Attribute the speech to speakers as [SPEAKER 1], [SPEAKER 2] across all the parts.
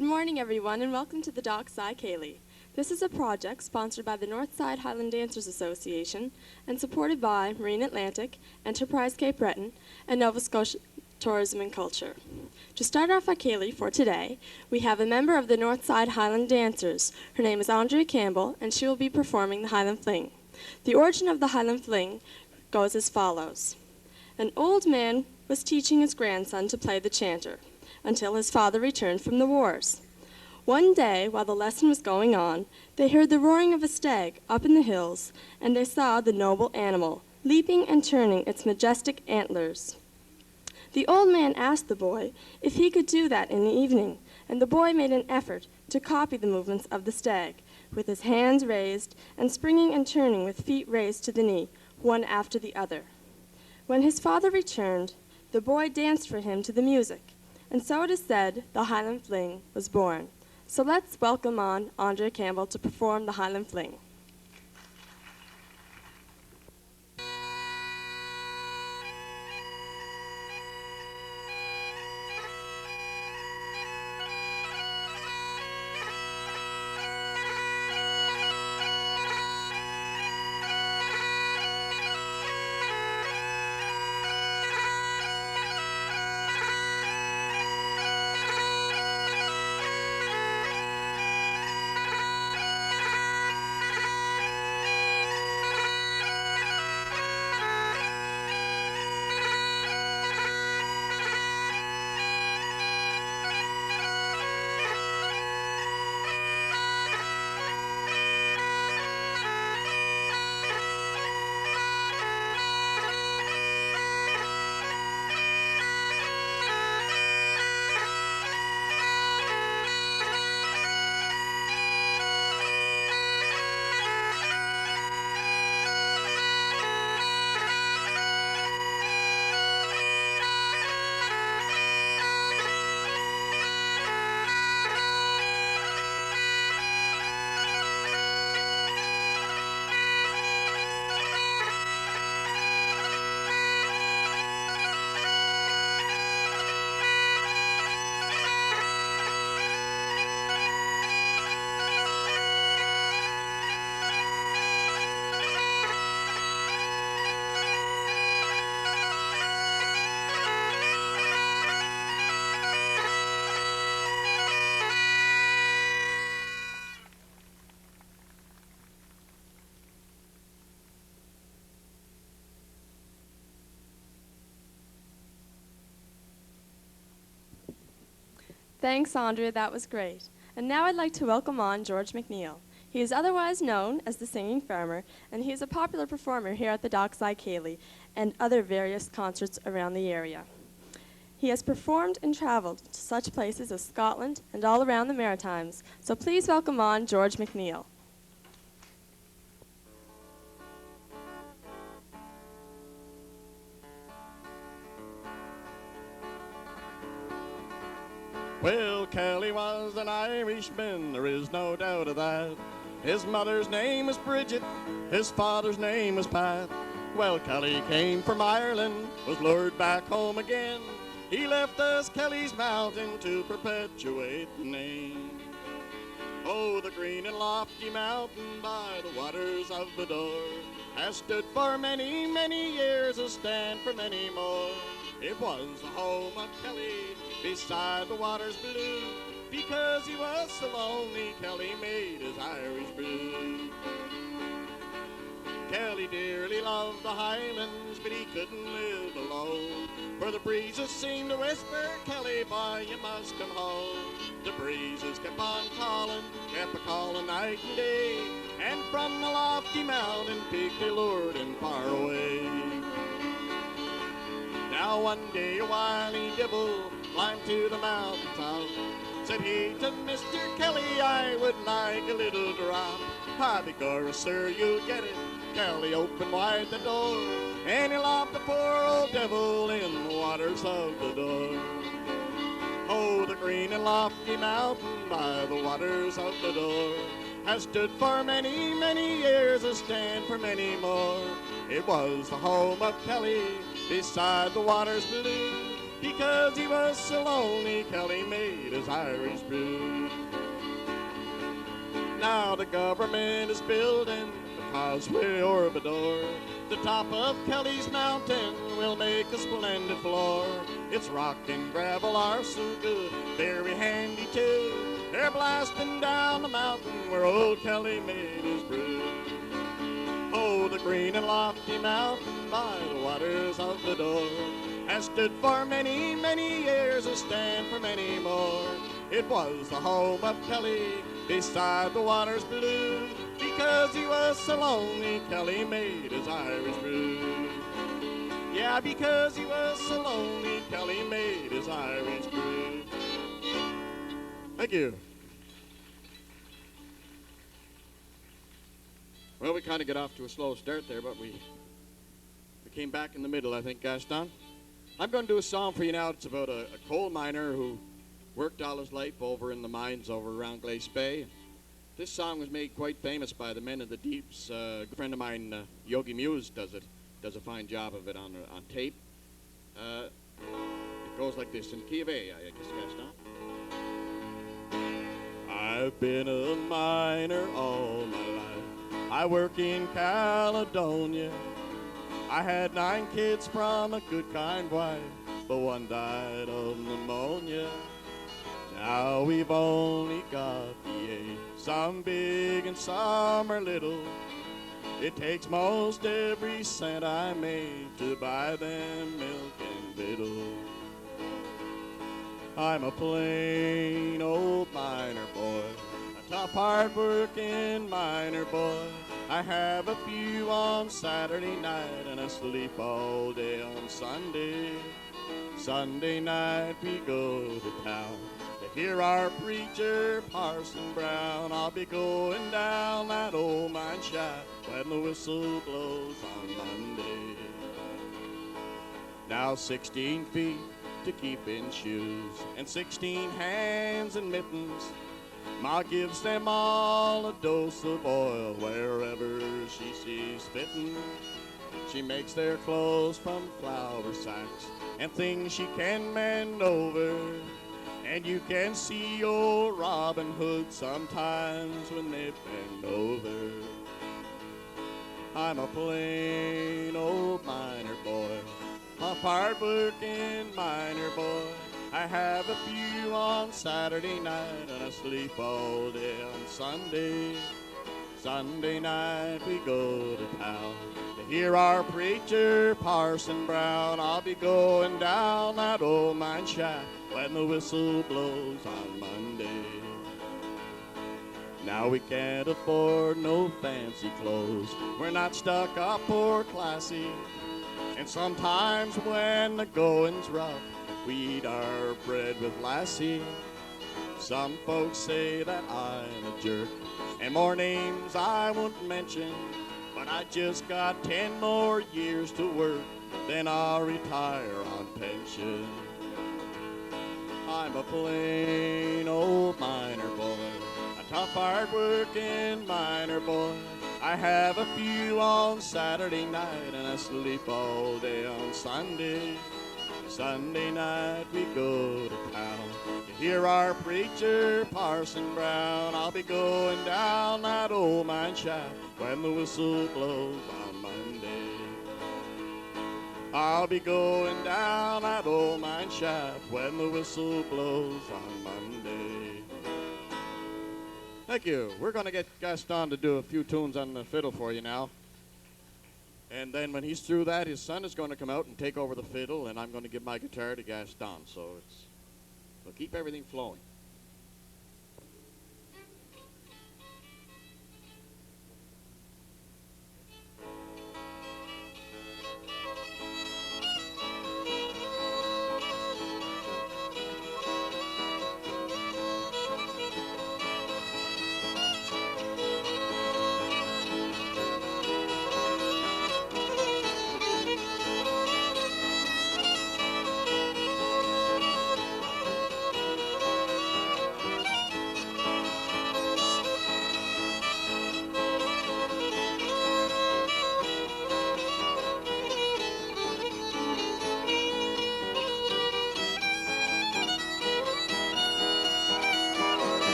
[SPEAKER 1] Good morning, everyone, and welcome to the Dockside Ceilidh. This is a project sponsored by the Northside Highland Dancers Association and supported by Marine Atlantic, Enterprise Cape Breton, and Nova Scotia Tourism and Culture. To start off our Ceilidh for today, we have a member of the Northside Highland Dancers. Her name is Andrea Campbell, and she will be performing the Highland Fling. The origin of the Highland Fling goes as follows. An old man was teaching his grandson to play the chanter until his father returned from the wars. One day, while the lesson was going on, they heard the roaring of a stag up in the hills, and they saw the noble animal leaping and turning its majestic antlers. The old man asked the boy if he could do that in the evening, and the boy made an effort to copy the movements of the stag, with his hands raised and springing and turning with feet raised to the knee, one after the other. When his father returned, the boy danced for him to the music, and so it is said the Highland Fling was born. So let's welcome on Andrea Campbell to perform the Highland Fling. Thanks, Andrea. That was great. And now I'd like to welcome on George McNeel. He is otherwise known as the Singing Farmer, and he is a popular performer here at the Dockside Ceilidh and other various concerts around the area. He has performed and traveled to such places as Scotland and all around the Maritimes. So please welcome on George McNeel.
[SPEAKER 2] Well, Kelly was an Irishman, there is no doubt of that. His mother's name was Bridget, his father's name was Pat. Well, Kelly came from Ireland, was lured back home again. He left us Kelly's Mountain to perpetuate the name. Oh, the green and lofty mountain by the waters of the Door has stood for many, many years, will stand for many more. It was the home of Kelly beside the waters blue. Because he was so lonely, Kelly made his Irish brew. Kelly dearly loved the Highlands, but he couldn't live alone. For the breezes seemed to whisper, Kelly, boy, you must come home. The breezes kept on calling, kept a-calling night and day, and from the lofty mountain peak they lured him far away. Now one day a wily devil climbed to the mountaintop. Said he to Mr. Kelly, I would like a little drop. By the gorra, sir, you'll get it. Kelly opened wide the door, and he locked the poor old devil in the waters of the Door. Oh, the green and lofty mountain by the waters of the Door has stood for many, many years, will stand for many more. It was the home of Kelly beside the waters blue. Because he was so lonely, Kelly made his Irish brew. Now the government is building the causeway o'er Badore. The top of Kelly's mountain will make a splendid floor. Its rock and gravel are so good, very handy too. They're blasting down the mountain where old Kelly made his brew. Oh, the green and lofty mountain by the waters of Badore has stood for many, many years, a stand for many more. It was the home of Kelly beside the waters blue. Because he was so lonely, Kelly made his Irish brew. Yeah, because he was so lonely, Kelly made his Irish brew. Thank you. Well, we kind of got off to a slow start there, but we came back in the middle, I think, Gaston. I'm going to do a song for you now. It's about a coal miner who worked all his life over in the mines over around Glace Bay. This song was made quite famous by the Men of the Deeps. A good friend of mine, Yogi Muse, does a fine job of it on tape. It goes like this, in key of A, I guess, Gaston. I've been a miner all my life. I work in Caledonia. I had 9 kids from a good kind wife, but one died of pneumonia. Now we've only got the 8, some big and some are little. It takes most every cent I made to buy them milk and victuals. I'm a plain old miner boy, a tough hard-working miner boy. I have a few on Saturday night and I sleep all day on Sunday. Sunday night we go to town to hear our preacher, Parson Brown. I'll be going down that old mine shaft when the whistle blows on Monday. Now 16 feet to keep in shoes and 16 hands and mittens. Ma gives them all a dose of oil wherever she sees fitting. She makes their clothes from flour sacks and things she can mend over. And you can see old Robin Hood sometimes when they bend over. I'm a plain old miner boy, a hard-working miner boy. I have a few on Saturday night and I sleep all day on Sunday. Sunday night we go to town to hear our preacher, Parson Brown. I'll be going down that old mine shaft when the whistle blows on Monday. Now we can't afford no fancy clothes. We're not stuck up or classy. And sometimes when the going's rough, we eat our bread with lassie. Some folks say that I'm a jerk, and more names I won't mention, but I just got 10 more years to work, then I'll retire on pension. I'm a plain old miner boy, a tough hard-working miner boy. I have a few on Saturday night and I sleep all day on Sunday. Sunday night we go to town to hear our preacher, Parson Brown. I'll be going down that old mine shaft when the whistle blows on Monday. I'll be going down that old mine shaft when the whistle blows on Monday. Thank you. We're going to get Gaston to do a few tunes on the fiddle for you now. And then when he's through that, his son is going to come out and take over the fiddle, and I'm going to give my guitar to Gaston. So we'll keep everything flowing.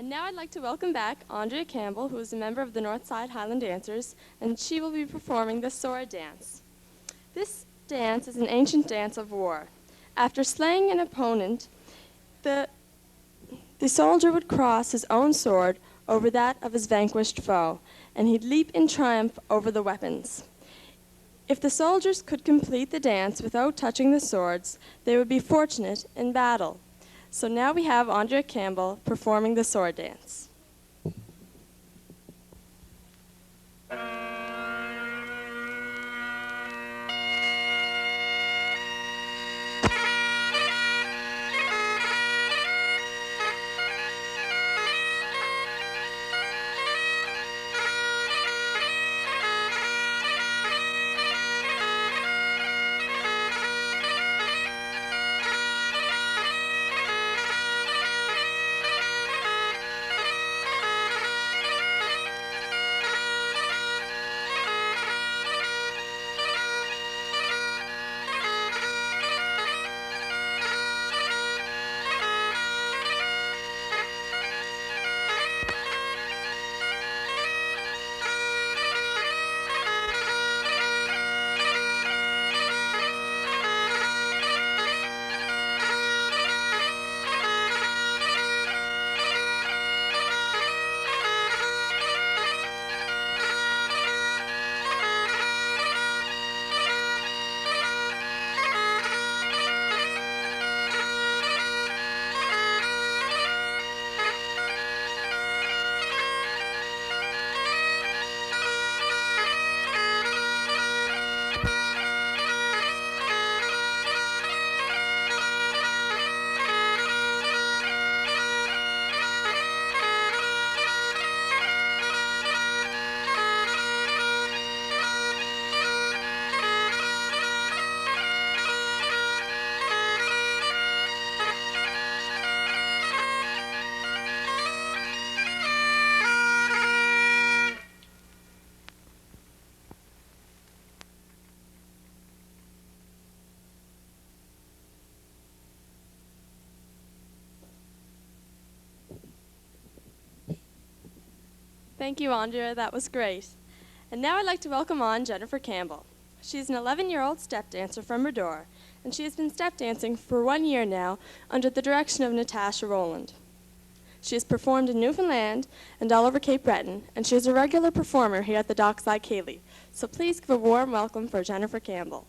[SPEAKER 1] And now I'd like to welcome back Andrea Campbell, who is a member of the Northside Highland Dancers, and she will be performing the sword dance. This dance is an ancient dance of war. After slaying an opponent, the soldier would cross his own sword over that of his vanquished foe, and he'd leap in triumph over the weapons. If the soldiers could complete the dance without touching the swords, they would be fortunate in battle. So now we have Andrea Campbell performing the sword dance. Thank you, Andrea. That was great. And now I'd like to welcome on Jennifer Campbell. She's an 11-year-old step dancer from Redor, and she has been step dancing for 1 year now under the direction of Natasha Rowland. She has performed in Newfoundland and all over Cape Breton, and she is a regular performer here at the Dockside Ceilidh. So please give a warm welcome for Jennifer Campbell.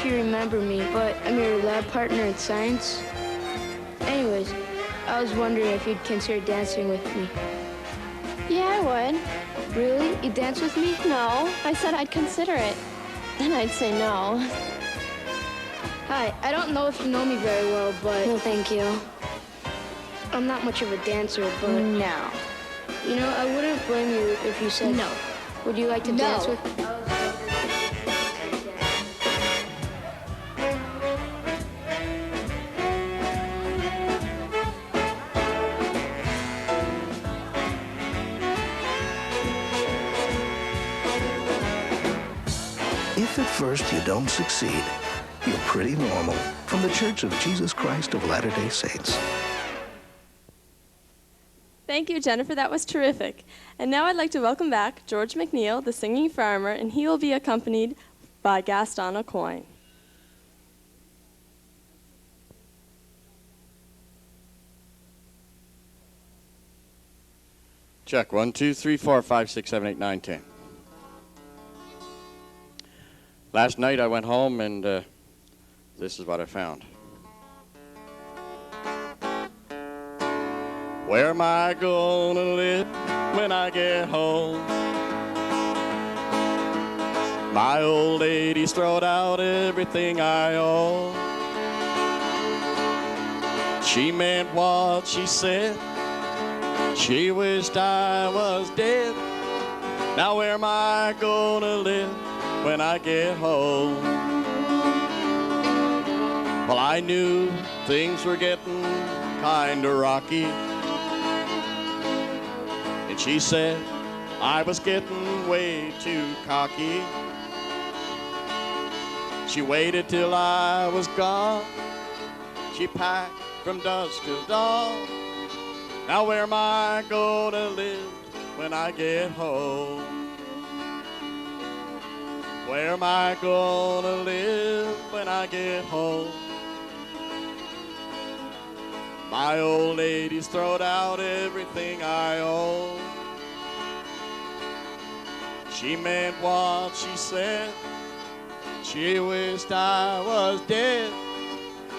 [SPEAKER 3] if you remember me, but I'm your lab partner in science. Anyways, I was wondering if you'd consider dancing with me.
[SPEAKER 4] Yeah, I would.
[SPEAKER 3] Really? You dance with me?
[SPEAKER 4] No, I said I'd consider it. Then I'd say no.
[SPEAKER 3] Hi, I don't know if you know me very well, but...
[SPEAKER 4] No, thank you.
[SPEAKER 3] I'm not much of a dancer, but...
[SPEAKER 4] No.
[SPEAKER 3] You know, I wouldn't blame you if you said...
[SPEAKER 4] No.
[SPEAKER 3] Would you like to dance with me?
[SPEAKER 5] If at first you don't succeed, you're pretty normal. From the Church of Jesus Christ of Latter-day Saints.
[SPEAKER 1] Thank you, Jennifer. That was terrific. And now I'd like to welcome back George McNeel, the singing farmer, and he will be accompanied by Gaston Aucoin.
[SPEAKER 2] Check 1, 2, 3, 4, 5, 6, 7, 8, 9, 10. Last night I went home and this is what I found. Where am I gonna live when I get home? My old lady's throwed out everything I own. She meant what she said. She wished I was dead. Now where am I gonna live when I get home? Well, I knew things were getting kinda rocky, and she said I was getting way too cocky. She waited till I was gone. She packed from dusk till dawn. Now where am I gonna live when I get home? Where am I gonna live when I get home? My old lady's throwed out everything I own. She meant what she said. She wished I was dead.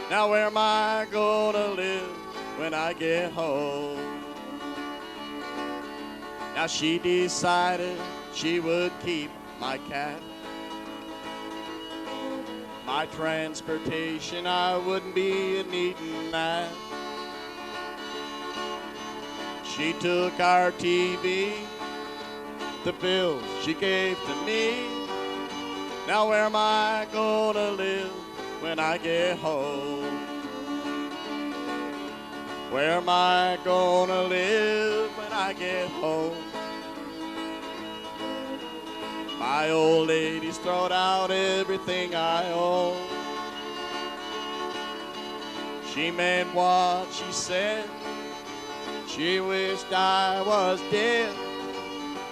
[SPEAKER 2] Now where am I gonna live when I get home? Now she decided she would keep my cat. My transportation, I wouldn't be needing that. She took our TV, the bills she gave to me. Now where am I gonna live when I get home? Where am I gonna live when I get home? My old lady's thrown out everything I own. She meant what she said. She wished I was dead.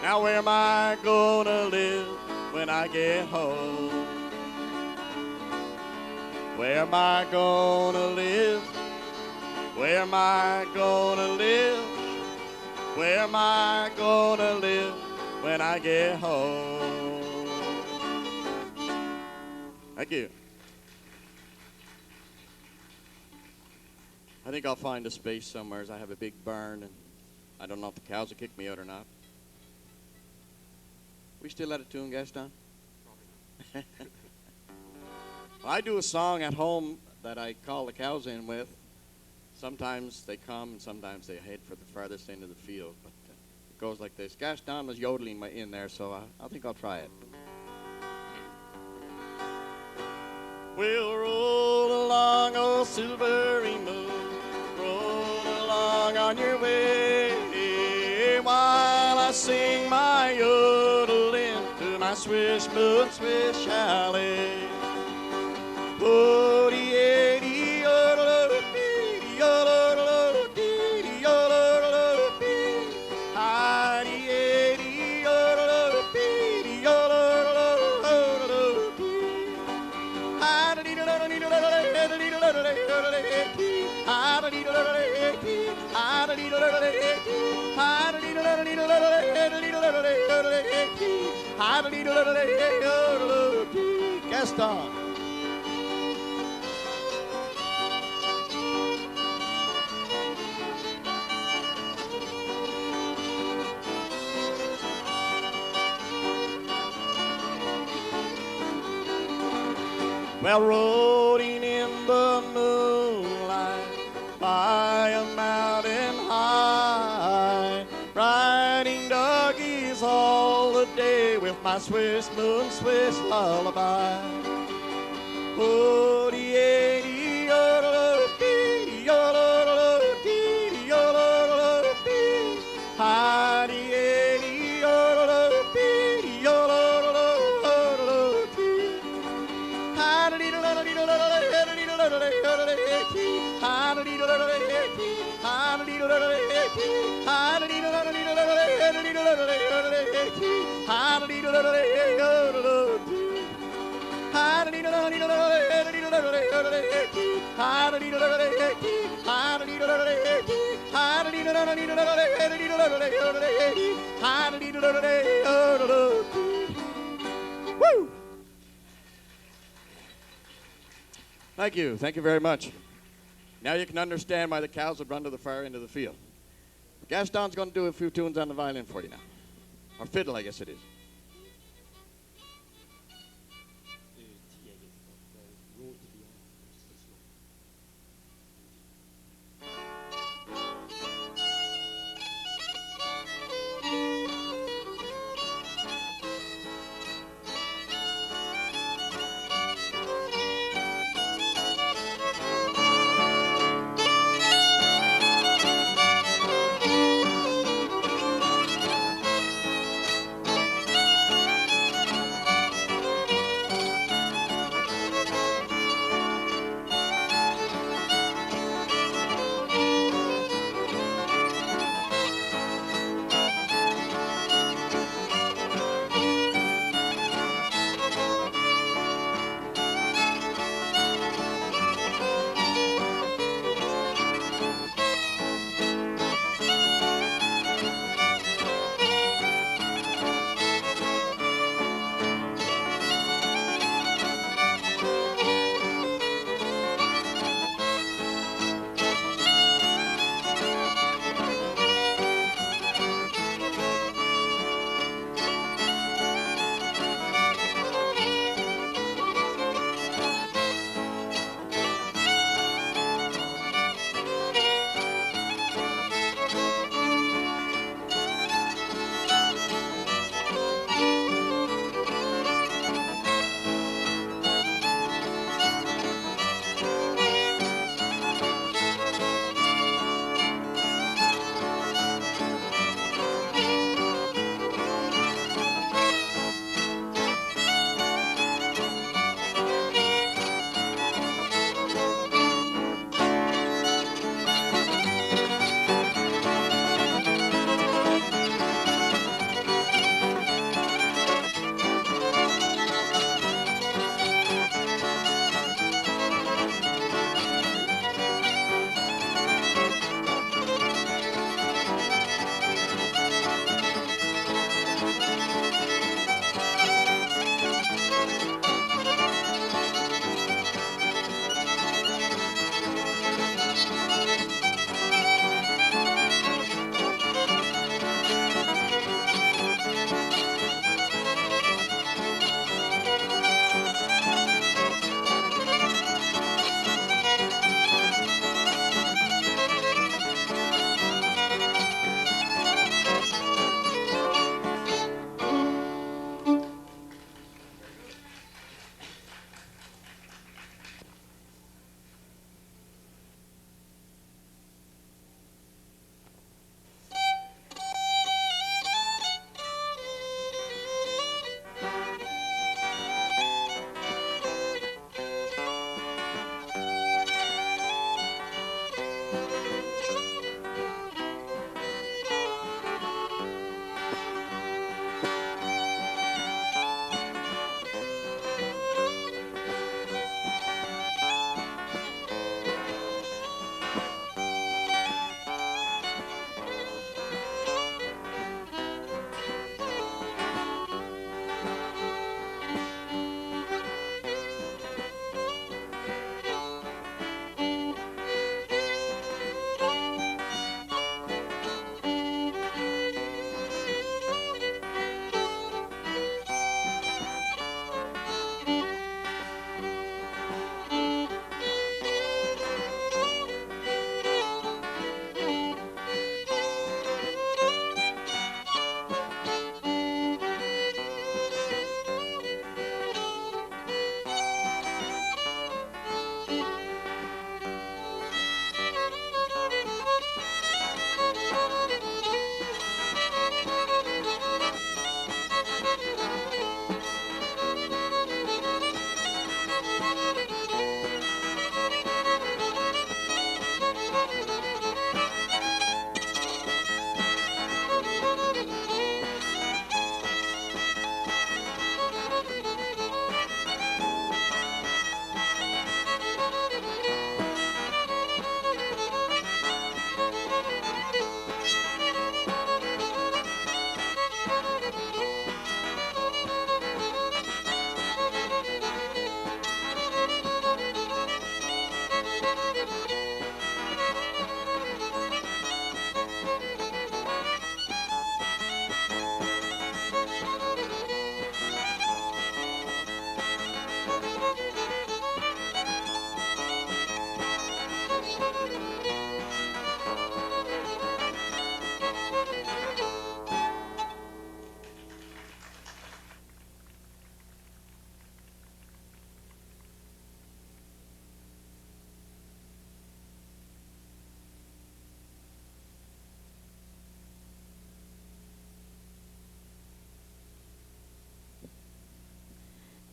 [SPEAKER 2] Now where am I gonna live when I get home? Where am I gonna live? Where am I gonna live? Where am I gonna live when I get home? Thank you. I think I'll find a space somewhere as I have a big barn and I don't know if the cows will kick me out or not. We still at a tune, Gaston? Well, I do a song at home that I call the cows in with. Sometimes they come and sometimes they head for the farthest end of the field. But it goes like this. Gaston was yodeling in there, so I think I'll try it. We'll roll along, oh silvery moon, roll along on your way, while I sing my yodel into my swish moon, swish alley. Oh-dee-ay-dee, yodel-o-dee, yodel-o-dee, yodel-o-dee, hi-dee-ay-dee, yodel-o-dee, yodel-o-dee, Gaston. Well, rolling in the moonlight by a mountain high, riding doggies all the day with my Swiss moon, Swiss lullaby. Oh, dee, dee, oh, dee, oh, dee, dee, oh, dee. Hi, dee, dee, oh, dee, dee, oh, dee. Hi, dee, dee, oh, dee, dee, Woo! Thank you. Thank you very much. Now you can understand why the cows would run to the far end of the field. Gaston's going to do a few tunes on the violin for you now. Or fiddle, I guess it is.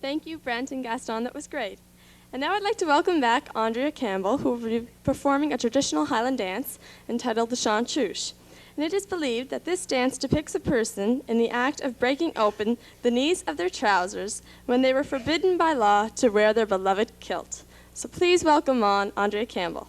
[SPEAKER 1] Thank you, Brent and Gaston. That was great. And now I'd like to welcome back Andrea Campbell, who will be performing a traditional Highland dance entitled the Shantru. And it is believed that this dance depicts a person in the act of breaking open the knees of their trousers when they were forbidden by law to wear their beloved kilt. So please welcome on Andrea Campbell.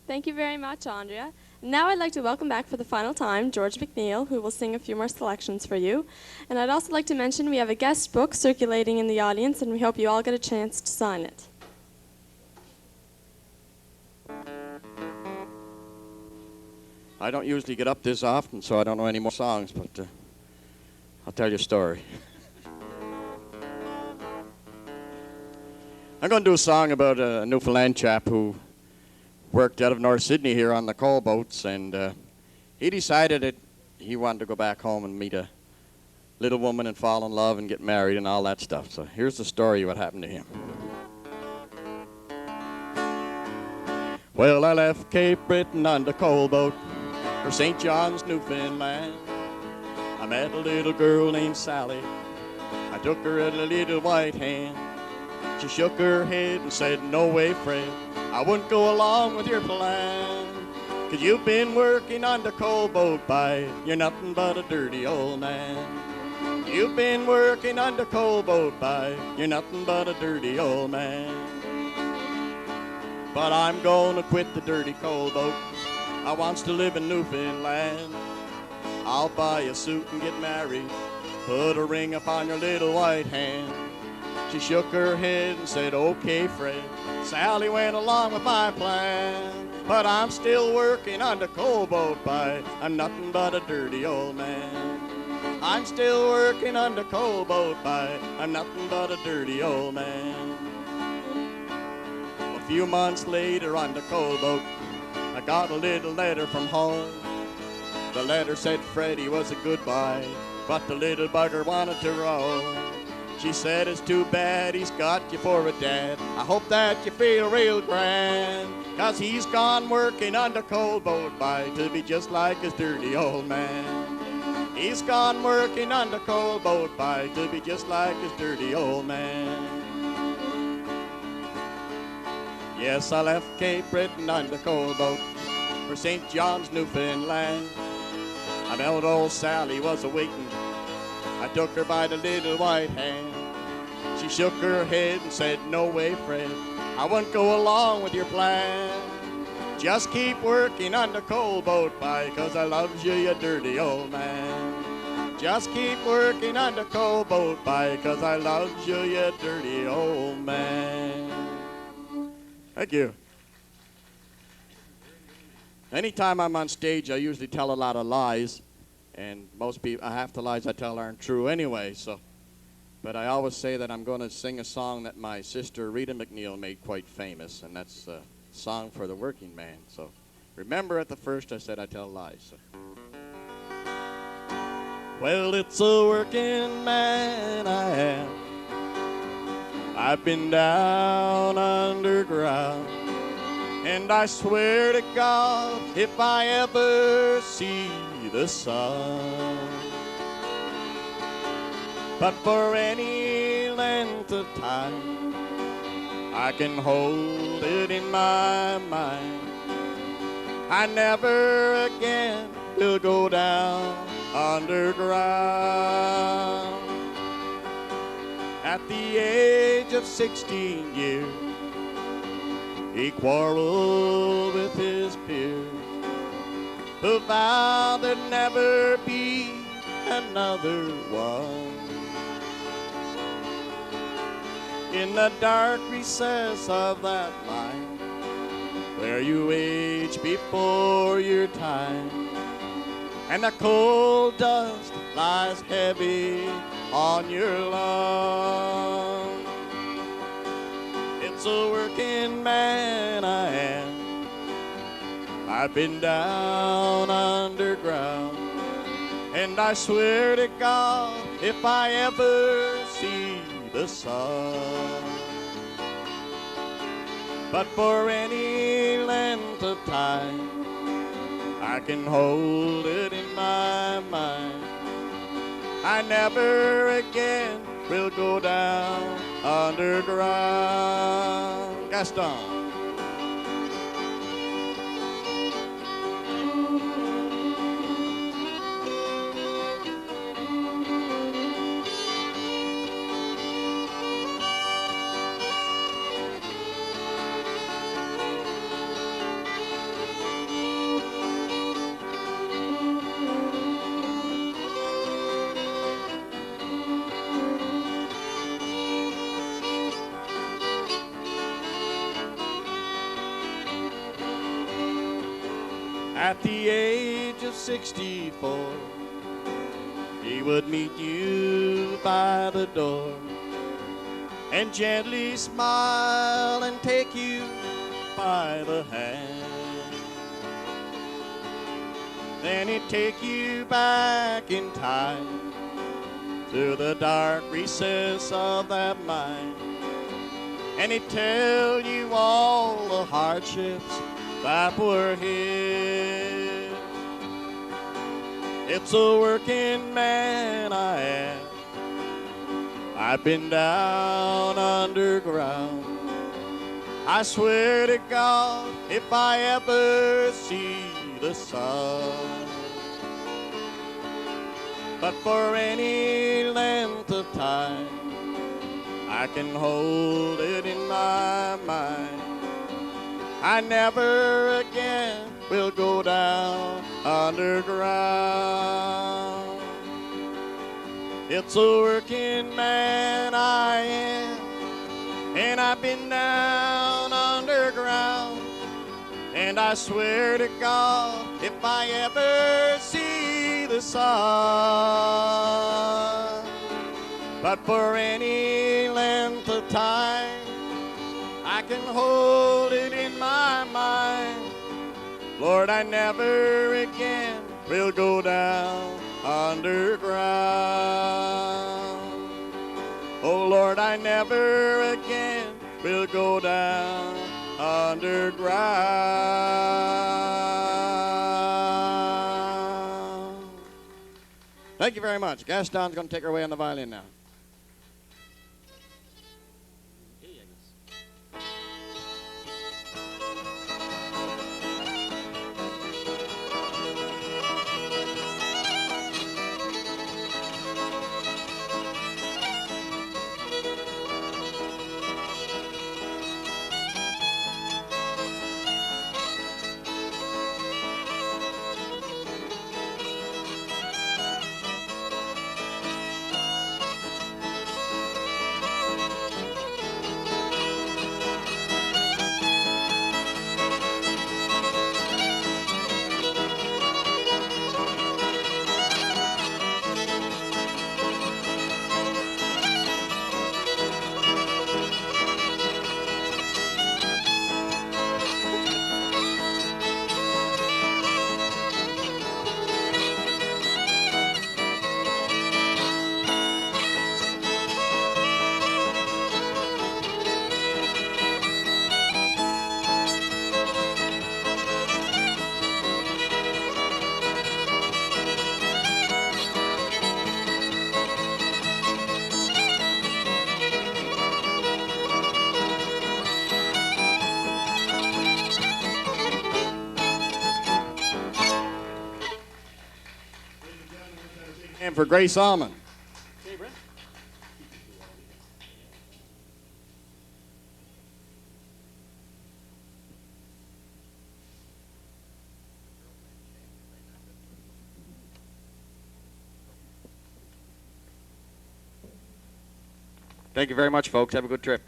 [SPEAKER 1] Thank you very much, Andrea. Now I'd like to welcome back for the final time George McNeel, who will sing a few more selections for you. And I'd also like to mention we have a guest book circulating in the audience, and we hope you all get a chance to sign it.
[SPEAKER 2] I don't usually get up this often, so I don't know any more songs, but I'll tell you a story. I'm going to do a song about a Newfoundland chap who worked out of North Sydney here on the coal boats, and he decided that he wanted to go back home and meet a little woman and fall in love and get married and all that stuff. So here's the story of what happened to him. Well, I left Cape Breton on the coal boat for St. John's, Newfoundland. I met a little girl named Sally. I took her in a little white hand. She shook her head and said, "No way, Fred, I wouldn't go along with your plan. 'Cause you've been working on the coal boat, by you're nothing but a dirty old man. You've been working on the coal boat, by you're nothing but a dirty old man. But I'm gonna quit the dirty coal boat. I wants to live in Newfoundland. I'll buy a suit and get married. Put a ring upon your little white hand." She shook her head and said, "Okay, Fred." Sally went along with my plan. But I'm still working on the coal boat, by I'm nothing but a dirty old man. I'm still working on the coal boat, by I'm nothing but a dirty old man. A few months later on the coal boat, I got a little letter from home. The letter said Freddie was a good boy, but the little bugger wanted to roam. She said, "It's too bad he's got you for a dad. I hope that you feel real grand, 'cause he's gone working on the coal boat, by to be just like his dirty old man. He's gone working on the coal boat, by to be just like his dirty old man." Yes, I left Cape Breton on the coal boat for St. John's, Newfoundland. I met old Sally was a-waiting. I took her by the little white hand. She shook her head and said, "No way, Fred, I won't go along with your plan. Just keep working on the coal boat, by 'cause I loves you, you dirty old man. Just keep working on the coal boat, by 'cause I loves you, you dirty old man." Thank you. Anytime I'm on stage, I usually tell a lot of lies, and most people, half the lies I tell aren't true anyway. So, but I always say that I'm going to sing a song that my sister Rita McNeel made quite famous, and that's a song for the working man. So, remember at the first I said I tell lies. So. Well, it's a working man I am. I've been down underground. And I swear to God, if I ever see the sun, but for any length of time, I can hold it in my mind. I never again will go down underground. At the age of 16 years, he quarreled with his peers, who vowed there'd never be another one. In the dark recess of that mind, where you age before your time, and the cold dust lies heavy on your lungs. It's a working man I am. I've been down underground, and I swear to God, if I ever see the sun, but for any length of time, I can hold it in my mind. I never again will go down underground. Gaston. At the age of 64, he would meet you by the door and gently smile and take you by the hand. Then he'd take you back in time to the dark recess of that mind, and he'd tell you all the hardships that were his. It's a working man I am. I've been down underground. I swear to God, if I ever see the sun, but for any length of time, I can hold it in my mind. I never again will go down underground. It's a working man I am, and I've been down underground. And I swear to God, if I ever see the sun, but for any length of time, I can hold it in my mind. Lord, I never again will go down underground. Oh Lord, I never again will go down underground. Thank you very much. Gaston's going to take her away on the violin now. for Grace Almond.
[SPEAKER 6] Thank you very much, folks. Have a good trip.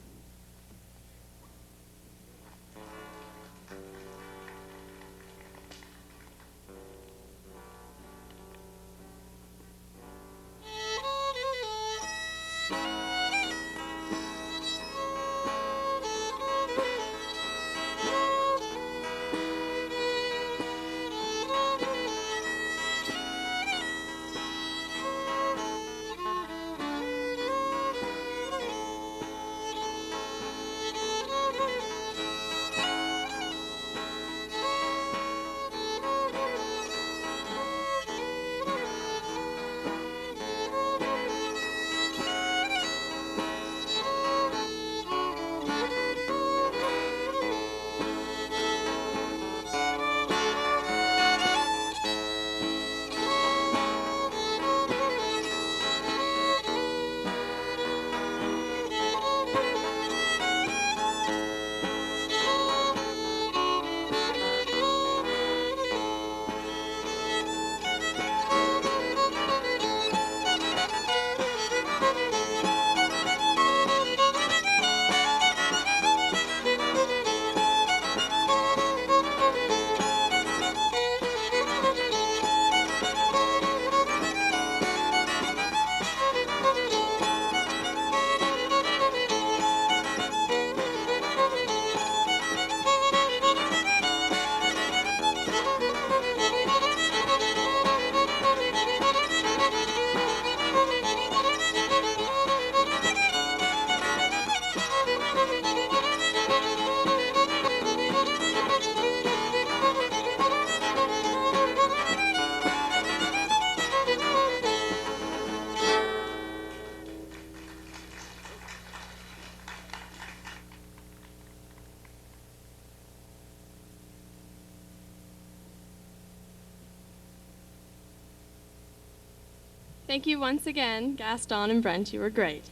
[SPEAKER 1] Thank you once again, Gaston and Brent. You were great.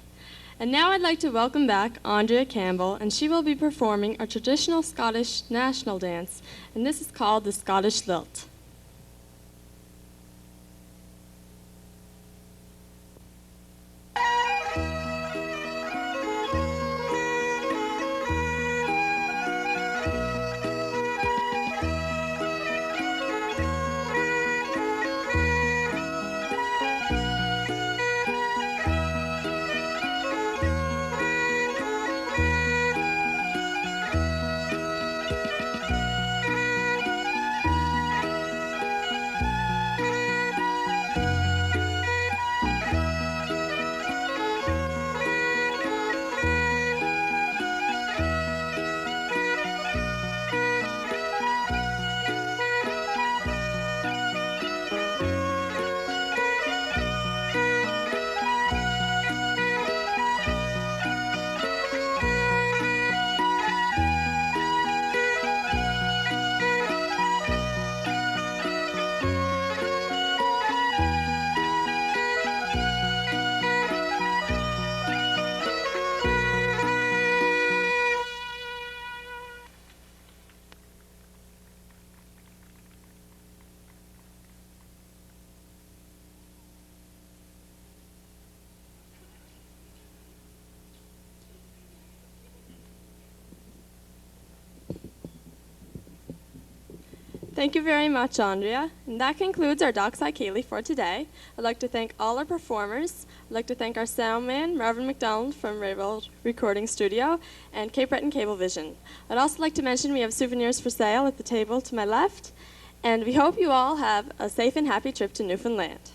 [SPEAKER 1] And now I'd like to welcome back Andrea Campbell, and she will be performing a traditional Scottish national dance, and this is called the Scottish Lilt. Thank you very much, Andrea. And that concludes our Dockside Ceilidh for today. I'd like to thank all our performers. I'd like to thank our soundman, Reverend McDonald from Ravel Recording Studio, and Cape Breton Cablevision. I'd also like to mention we have souvenirs for sale at the table to my left, and we hope you all have a safe and happy trip to Newfoundland.